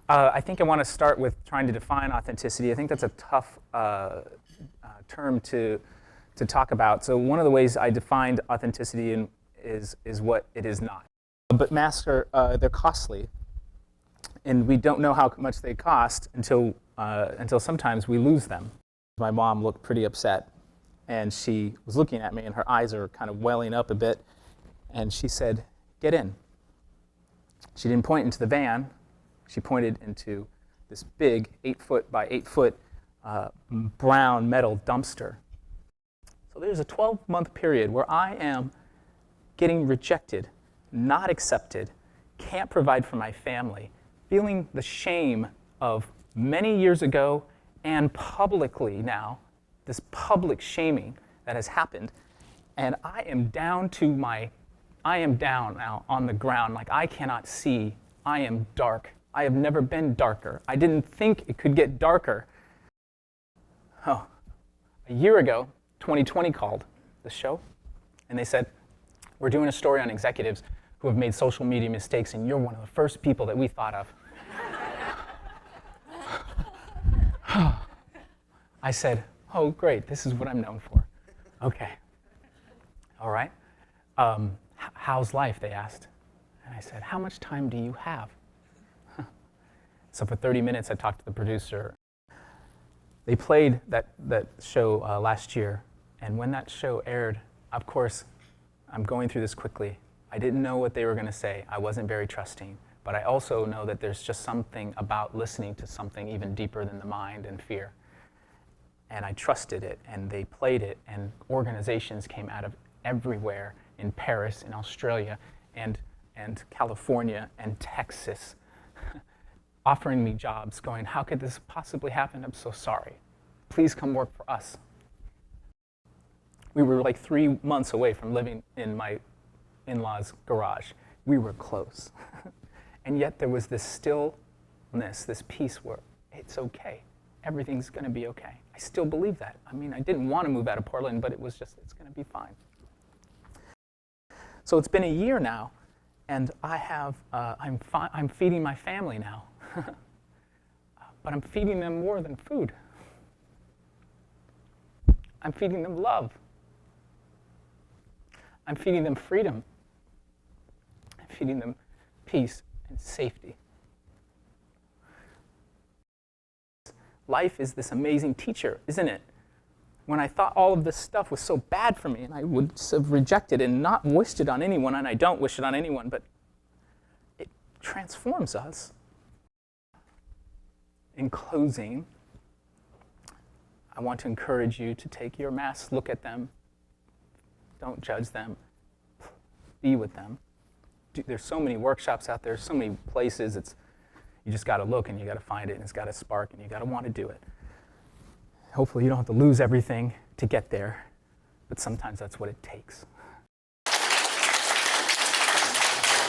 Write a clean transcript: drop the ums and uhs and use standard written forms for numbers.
I think I want to start with trying to define authenticity. I think that's a tough term to talk about. So one of the ways I defined authenticity is what it is not. But masks they're costly, and we don't know how much they cost until sometimes we lose them. My mom looked pretty upset, and she was looking at me, and her eyes are kind of welling up a bit, and she said, "Get in." She didn't point into the van. She pointed into this big 8-foot by 8-foot brown metal dumpster. So there's a 12-month period where I am getting rejected, not accepted, can't provide for my family, feeling the shame of many years ago and publicly now, this public shaming that has happened. And I am down now on the ground, like I cannot see. I am dark. I have never been darker. I didn't think it could get darker. Oh, a year ago, 2020 called the show, and they said, "We're doing a story on executives who have made social media mistakes, and you're one of the first people that we thought of." I said, "Oh, great, this is what I'm known for." Okay. All right. How's life, they asked. And I said, "How much time do you have?" So for 30 minutes, I talked to the producer. They played that show last year, and when that show aired, of course, I'm going through this quickly. I didn't know what they were going to say. I wasn't very trusting, but I also know that there's just something about listening to something even deeper than the mind and fear. And I trusted it, and they played it, and organizations came out of everywhere, in Paris, in Australia, and California, and Texas, offering me jobs, going, "How could this possibly happen? I'm so sorry. Please come work for us." We were like 3 months away from living in my in-laws' garage. We were close. And yet there was this stillness, this peace where it's okay. Everything's going to be okay. I still believe that. I mean, I didn't want to move out of Portland, but it was just, it's going to be fine. So it's been a year now, and I'm feeding my family now. But I'm feeding them more than food. I'm feeding them love. I'm feeding them freedom. I'm feeding them peace and safety. Life is this amazing teacher, isn't it? When I thought all of this stuff was so bad for me, and I would have rejected and not wished it on anyone, and I don't wish it on anyone, but it transforms us. In closing, I want to encourage you to take your masks, look at them, don't judge them, be with them. There's so many workshops out there, so many places. You just got to look, and you got to find it, and it's got to spark, and you got to want to do it. Hopefully you don't have to lose everything to get there, but sometimes that's what it takes.